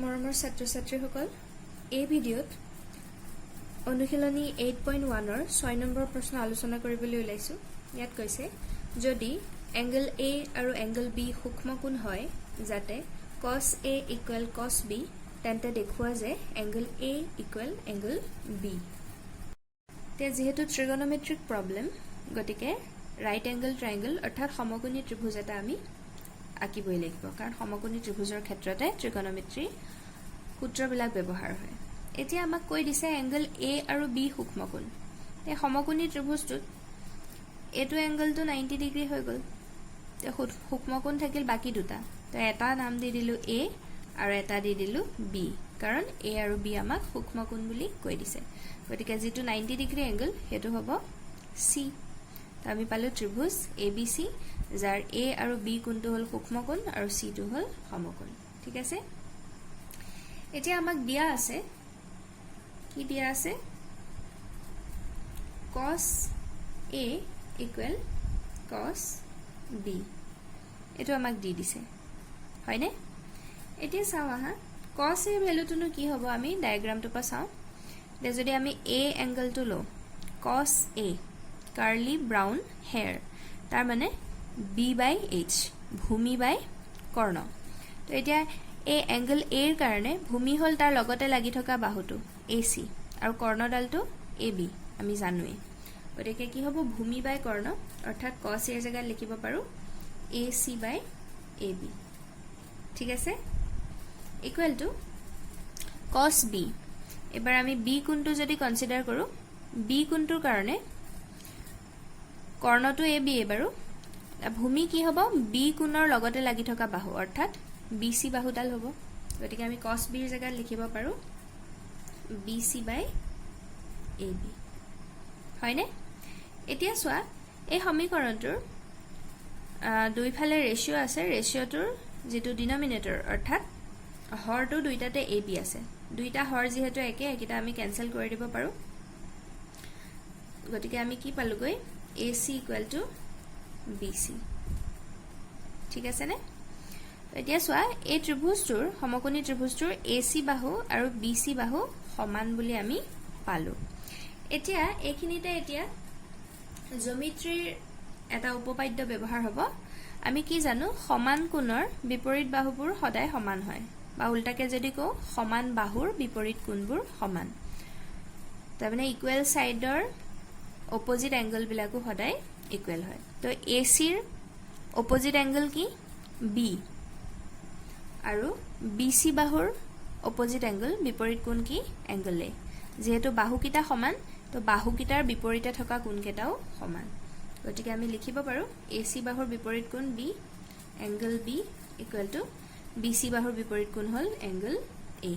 মৰমৰ ছাত্ৰ-ছাত্ৰীসকল এই ভিডিঅ'ত অনুশীলনী 8.1 ৰ 6 নম্বৰ প্ৰশ্ন আলোচনা কৰিবলৈ ওলাইছো। ইয়াত কৈছে যদি এংগল A আৰু এংগল B সূক্ষ্মকোণ হয় যাতে cos A = cos B তেন্তে দেখুৱা যে এংগল A = এংগল B। তে যেহেতু ট্ৰিগনোমেট্ৰিক প্ৰবলেম গতিকে ৰাইট এংগল ট্ৰায়াঙ্গল অৰ্থাৎ সমকোণী ত্ৰিভুজ এটা আমি আঁকিবই লাগিব কাৰণ সমকোণী ত্ৰিভুজৰ ক্ষেত্ৰতে ট্ৰিগনোমেট্ৰি সূত্ৰবিলাক ব্যৱহাৰ হয়। এতিয়া আমাক কৈ দিছে এংগল A আৰু B সূক্ষ্মকোণ। তে সমকোণী ত্ৰিভুজটোত এটো এংগলটো 90 ডিগ্ৰী হৈ গ'ল। তে সূক্ষ্মকোণ থাকিল বাকি দুটা। তো এটা নাম দি দিলো A আৰু এটা দি দিলো B কাৰণ A আৰু B আমাক সূক্ষ্মকোণ বুলি কৈ দিছে। গতিকে যেটো 90 ডিগ্ৰী এংগল হেতু হ'ব C। তো আমি পালো ত্ৰিভুজ ABC যাৰ A আৰু B কোণটো হল সূক্ষ্মকোণ আৰু C টো হল সমকোণ। ঠিক আছে? এতিয়া আমাক দিয়া আছে কি দিয়া আছে cos A = cos B এটো আমাক দি দিছে হয়নে? এতিয়া চাও আহা cos A ভ্যালুটো কি হ'ব আমি ডায়াগ্ৰামটো পা চাও। তে যদি আমি A এংগলটো লো cos A curly brown hair তাৰ মানে B/H ভূমি বাই কৰ্ণ। তো এতিয়া এই এংগল A ৰ কাৰণে ভূমি হল তাৰ লগতে লাগি থকা বাহুটো AC আৰু কৰ্ণডালটো AB আমি জানোই। গতিকে কি হ'ব ভূমি বাই কৰ্ণ অৰ্থাৎ cos A ৰ জায়গাত লিখিব পাৰো AC/AB। ঠিক আছে? Equal to cos B। এবাৰ আমি B কোণটো যদি কনসিডাৰ কৰো B কোণটোৰ কাৰণে কৰ্ণটো AB এবাৰো ভূমি কি হ'ব B কোণৰ লগতে লাগি থকা বাহু অৰ্থাৎ BC বাহুডাল হ'ব। গতিকে আমি cos B ৰ জায়গাত লিখিব পাৰো BC/AB হয়নে? এতিয়া চোৱা এই সমীকৰণটোৰ দুইফালে ৰেশিও আছে। ৰেশিওটোৰ যেটো ডিনোমিনেটৰ অৰ্থাৎ হৰটো দুইটাতে AB আছে। দুইটা হৰ যেহেতু একে একিটা আমি ক্যান্সেল কৰি দিব পাৰো। গতিকে আমি কি পালোগৈ AC = BC। ঠিক আছে নে? এতিয়া চোৱা এই ত্ৰিভুজটোৰ সমকোণী ত্ৰিভুজটোৰ AC বাহু আৰু BC বাহু সমান বুলি আমি পালো। এতিয়া এইখিনিতে এতিয়া জ্যামিতিৰ এটা উপপাদ্য ব্যৱহাৰ হ'ব। আমি কি জানো সমান কোণৰ বিপৰীত বাহুবোৰ সদায় সমান হয় বা উল্টাকে যদি কও সমান বাহুৰ বিপৰীত কোণবোৰ সমান। তাৰমানে ইকুৱেল সাইডৰ অপোজিট এংগল বিলাকো সদায় ইকুৱেল হয়। তো AC ৰ অপোজিট এংগল কি B আৰু BC বাহুৰ অপোজিট এংগল বিপৰীত কোণ কি এংগল A। যেহেতু বাহুকিটা সমান তো বাহুকিটাৰ বিপৰীতে থকা কোণকেটাও সমান। গতিকে আমি লিখিব পাৰো AC বাহুৰ বিপৰীত কোণ B এংগল B = BC বাহুৰ বিপৰীত কোণ হল এংগল A।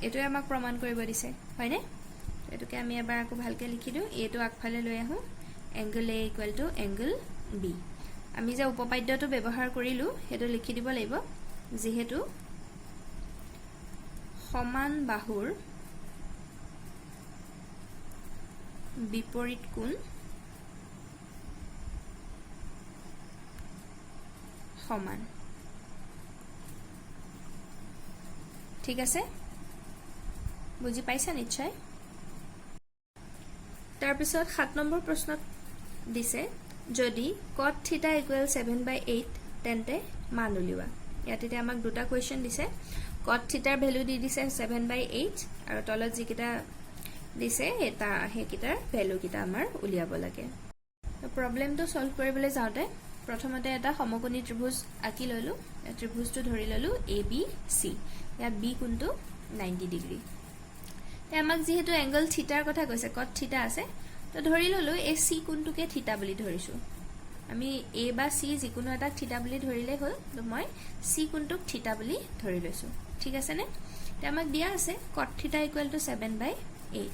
এটো আমাক প্ৰমাণ কৰিব দিছে হয়নে? এটোকে আমি এবাৰ আকৌ ভালকে লিখি দিও। এটো আগফালে লৈ আহো এংগল A = এংগল B। আমি যে উপপাদ্যটো ব্যৱহাৰ কৰিলো হেটো লিখি দিব লাগিব যেহেতু সমান বাহুৰ বিপৰীত কোণ সমান। ঠিক আছে? বুজি পাইছা নিশ্চয়? তাৰ পিছত 7 নম্বৰ প্ৰশ্নত দিছে যদি cot θ = 7/8 তেন্তে মান উলিওৱা। ইয়াত এতিয়া আমাক দুটা কোৱেশ্চন দিছে। cot θ ৰ ভ্যালু দি দিছে 7/8 আৰু তলত যিকিটা দিছে হেকিটাৰ ভ্যালু কিটা আমাৰ উলিয়াব লাগে। প্ৰবলেমটো সলভ কৰিবলৈ যাওতে প্ৰথমতে এটা সমকোণী ত্ৰিভুজ আঁকি ললো। ত্ৰিভুজটো ধৰি ললো ABC। ইয়াত B কোণটো 90 ডিগ্ৰী। তে আমাক যেহেতু এংগল θ ৰ কথা কৈছে cot θ আছে তো ধৰি ললো এই C কোণটোকে θ বুলি ধৰিছো। আমি A বা C যিকোনো এটা θ বুলি ধৰিলে হল। তো মই C কোণটোক θ বুলি ধৰি লৈছো। ঠিক আছে নে? তে আমাক দিয়া আছে cot θ = 7/8।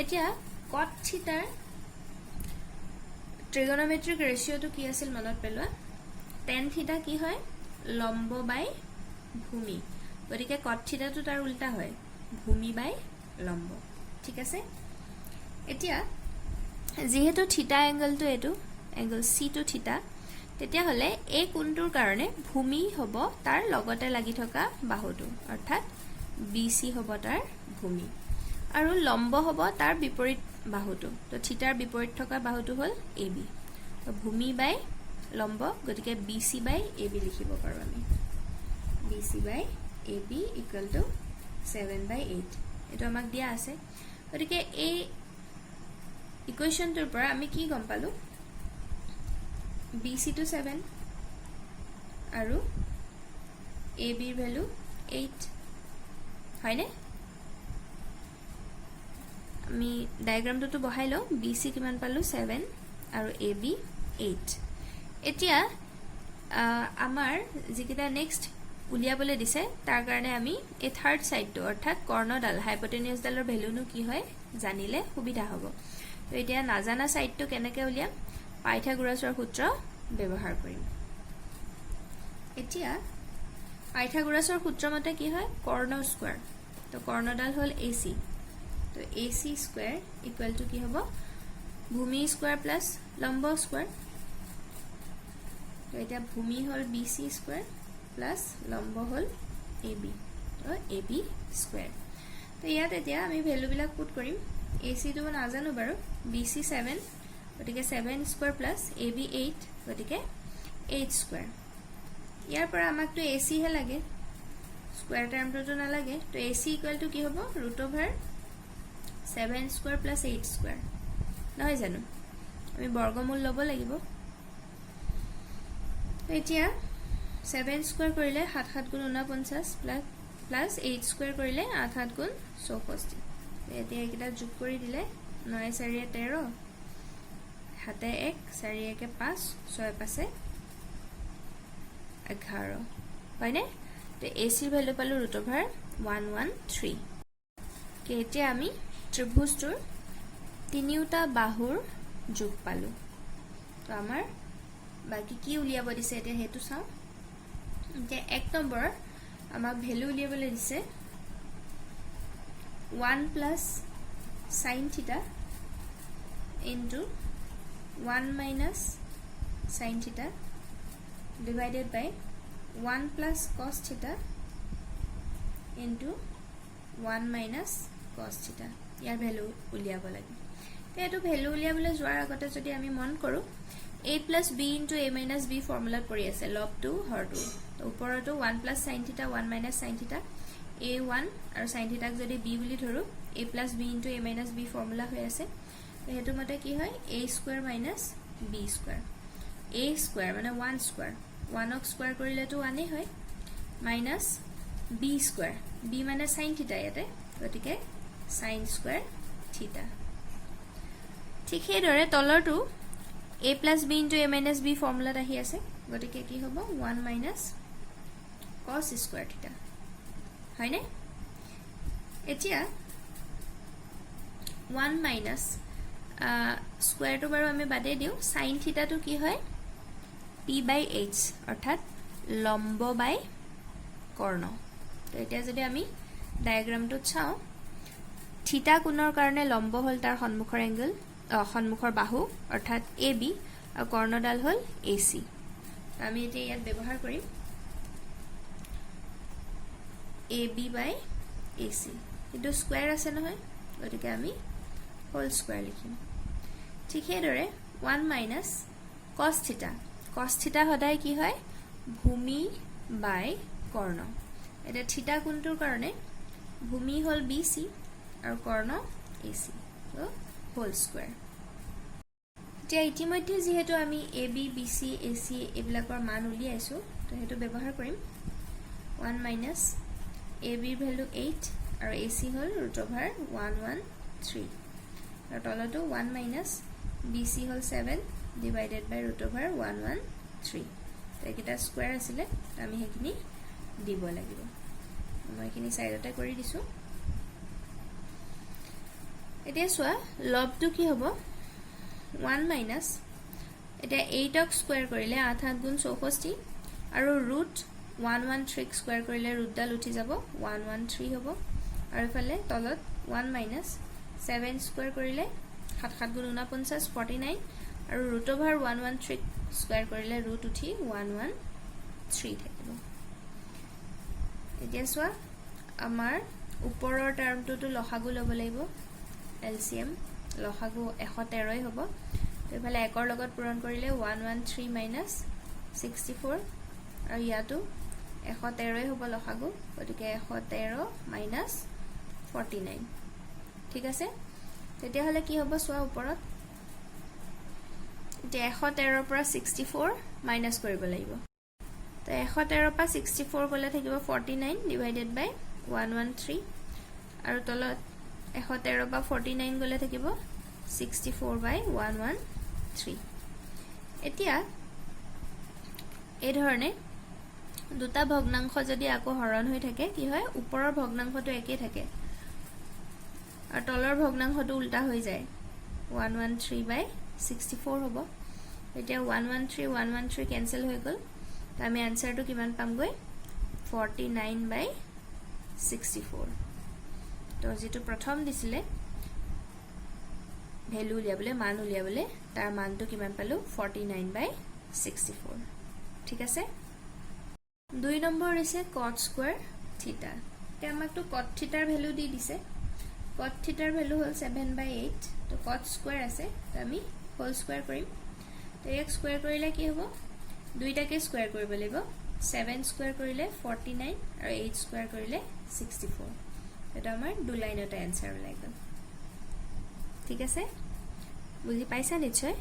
এতিয়া cot θ ৰ ট্ৰিগনোমেট্ৰিক ৰেশিওটো কি আছিল মনত পেলোৱা tan θ কি হয় লম্ব বাই ভূমি। গতিকে cot θ টো তাৰ উল্টা হয় ভূমি বাই লম্ব। ঠিক আছে? এতিয়া যেহেতু θ এংগলটো এটো এংগল C টো θ তেতিয়া হলে এই কোণটোৰ কাৰণে ভূমি হ'ব তাৰ লগতে লাগি থকা বাহুটো অৰ্থাৎ BC হ'ব তাৰ ভূমি আৰু লম্ব হ'ব তাৰ বিপৰীত বাহুটো তো থিটাৰ বিপৰীত থকা বাহুটো হ'ল AB তো ভূমি বাই লম্ব গতিকে BC বাই AB লিখিব পাৰো আমি BC by AB equal to 7/8 এটো আমাক দিয়া আছে গতিকে এই ইকুৱেশ্যনটোৰ পৰা আমি কি গম পালো BC to 7 আৰু AB ৰ ভ্যালু 8 হয়নে আমি ডায়াগ্ৰামটো বহাই লও BC কিমান পালো 7 আৰু AB 8 এতিয়া আমাৰ যিকিটা নেক্সট উলিয়াবলৈ দিছে তাৰ কাৰণে আমি এই থাৰ্ড সাইডটো অৰ্থাৎ কৰ্ণডাল হাইপোটেনিয়াছ ডালৰ ভ্যালুনো কি হয় জানিলে সুবিধা হ'ব তো এতিয়া নাজানা সাইডটো কেনেকৈ উলিয়াম পাইথাগোৰাছৰ সূত্ৰ ব্যৱহাৰ কৰিম এতিয়া পাইথাগোৰাছৰ সূত্ৰ মতে কি হয় কৰ্ণ স্কয়াৰ তো কৰ্ণডাল হ'ল AC তো AC স্কয়াৰ ইকুৱেল টু কি হ'ব ভূমি স্কয়াৰ প্লাস লম্ব স্কয়াৰ তো এটা ভূমি হ'ল BC স্কয়াৰ প্লাস লম্ব হ'ল AB তো AB স্কয়াৰ তো ইয়াত এতিয়া আমি ভ্যালু বিলাক পুট কৰিম AC তো নাজানো বাৰু BC 7 গতিকে 7 স্কয়াৰ প্লাস AB 8 গতিকে 8 স্কয়াৰ ইয়াৰ পৰা আমাক তো AC হে লাগে স্কয়াৰ টাৰ্মটো নালাগে তো AC ইকুৱেল টু কি হ'ব √7 স্কয়াৰ প্লাস 8 স্কয়াৰ নহয় জানো আমি বৰ্গমূল ল'ব লাগিব এতিয়া 7 স্কয়াৰ কৰিলে 7 7 গুণ 49 প্লাস 8 স্কয়াৰ কৰিলে 8 8 গুণ 64 এতিয়া এইকেইটা যোগ কৰি দিলে 9 4 13 হাতে 1 4 1 5 6 5 11 হয়নে তো AC ভ্যালু পালো √113 কে এতিয়া আমি ত্ৰিভুজটোৰ তিনিটা বাহুৰ যোগ পালো তো আমাৰ বাকি কি উলিয়াব দিছে এতিয়া হেতু চাও এতিয়া 1 নম্বৰ আমাক ভ্যালু উলিয়াবলৈ দিছে 1 plus sin theta into 1 minus sin theta divided by 1 plus cos theta into 1 minus cos theta year value উলিয়াব লাগে তেটো ভ্যালু উলিয়াবলৈ যোৱাৰ আগতে যদি আমি মন কৰো a plus b into a minus b formula কৰি আছে লবটো হৰটো তো ওপৰটো 1 plus sin theta 1 minus sin theta a1 আৰু sin theta যদি b বুলি ধৰো a plus b into a minus b formula হৈ আছে হেতু মতে কি হয় a square minus b square a square মানে 1 স্কয়াৰ 1 ক স্কয়াৰ কৰিলে তো 1 হয় minus b স্কয়াৰ b মানে sin theta ইয়াতে গতিকে sin স্কয়াৰ theta ঠিক হেদৰে তলৰটো a plus b into a minus b ফৰ্মুলাত আহি আছে গতিকে কি হ'ব 1 minus cos স্কয়াৰ theta হয়নে এতিয়া 1 minus স্কয়াৰটো বাৰু আমি বাদে দিও sin theta টো কি হয় p/h অৰ্থাৎ লম্ব বাই কৰ্ণ তো এতিয়া যদি আমি ডায়াগ্ৰামটো চাও থিটা কোণৰ কাৰণে লম্ব হল তাৰ সন্মুখৰ এংগল সন্মুখৰ বাহু অৰ্থাৎ AB আৰু কৰ্ণডাল হল AC আমি এতিয়া ইয়াত ব্যৱহাৰ কৰিম AB by AC কিন্তু স্কয়াৰ আছে নহয় গতিকে আমি হোল স্কয়াৰ লিখিম ঠিক হেদৰে 1 minus cos theta সদায় কি হয় ভূমি বাই কৰ্ণ এটা থিটা কোণটোৰ কাৰণে ভূমি হল BC আৰু কৰ্ণ AC তো হোল স্কয়াৰ এতিয়া ইতিমধ্যে যেহেতু আমি AB BC AC এবিলাকৰ মান উলিয়াইছো তো হেতু ব্যৱহাৰ কৰিম 1 minus AB ৰ ভ্যালু 8 আৰু AC হল √113 আৰু তলটো 1 minus BC hall 7 divided by √113 তো এটা স্কয়াৰ আছিল আমি হেখিনি দিব লাগিব মই এখিনি সাইডতে কৰি দিছো এতিয়া সোয়া লবটো কি হ'ব 1 minus এটা 8 ক স্কয়াৰ কৰিলে 8 8 গুণ 64 আৰু √113 স্কয়াৰ কৰিলে ৰুটডাল উঠি যাব 113 হ'ব আৰু ফালে তলত 1 minus 7 স্কয়াৰ কৰিলে 7 7 গুণ 49 49 আৰু √113 স্কয়াৰ কৰিলে ৰুট উঠি 113 থাকিব এতিয়া চোৱা আমাৰ ওপৰৰ টাৰ্মটো লসাগু ল'ব লাগিব এলসিএম লসাগু 113 হ'ব তো এফালে একৰ লগত পূৰণ কৰিলে 113 - 64 আৰু ইয়াতো 113 হ'ব লসাগু গতিকে 113 - 49 ঠিক আছে তেতিয়া হলে কি হ'ব চোৱা ওপৰত এতিয়া 113 পৰা 64 মাইনাস কৰিব লাগিব তো 113 পৰা 64 গলে থাকিব 49 ডিভাইডেড বাই 113 আৰু তলত 113 বা 49 গলে থাকিব 64 বাই 113 এতিয়া এই ধৰণে দুটা ভগ্নাংশ যদি আকৌ হৰণ হৈ থাকে কি হয় ওপৰৰ ভগ্নাংশটো একে থাকে আৰু তলৰ ভগ্নাংশটো উল্টা হৈ যায় 113 বাই 64 হ'ব এতিয়া 113 কেনসেল হৈ গল তো আমি আনসাৰটো কিমান পামগৈ 49 বাই 64 তো যেটো প্ৰথম দিছিলে ভ্যালু উলিয়াবলে মান উলিয়াবলে তাৰ মানটো কিমান পালো 49 বাই 64 ঠিক আছে 2 নম্বৰ হৈছে cot square theta তে আমাকটো cot theta ৰ ভ্যালু দি দিছে cot theta ৰ ভ্যালু হল 7/8 তো cot square আছে তো আমি হোল স্কয়াৰ কৰিম তো এক স্কয়াৰ কৰিলে কি হ'ব দুইটাকে স্কয়াৰ কৰিব লাগিব 7 স্কয়াৰ কৰিলে 49 আৰু 8 স্কয়াৰ কৰিলে 64 এটা আমাৰ দু লাইনতে আনসাৰ ওলাই গল ঠিক আছে বুজি পাইছা নিশ্চয়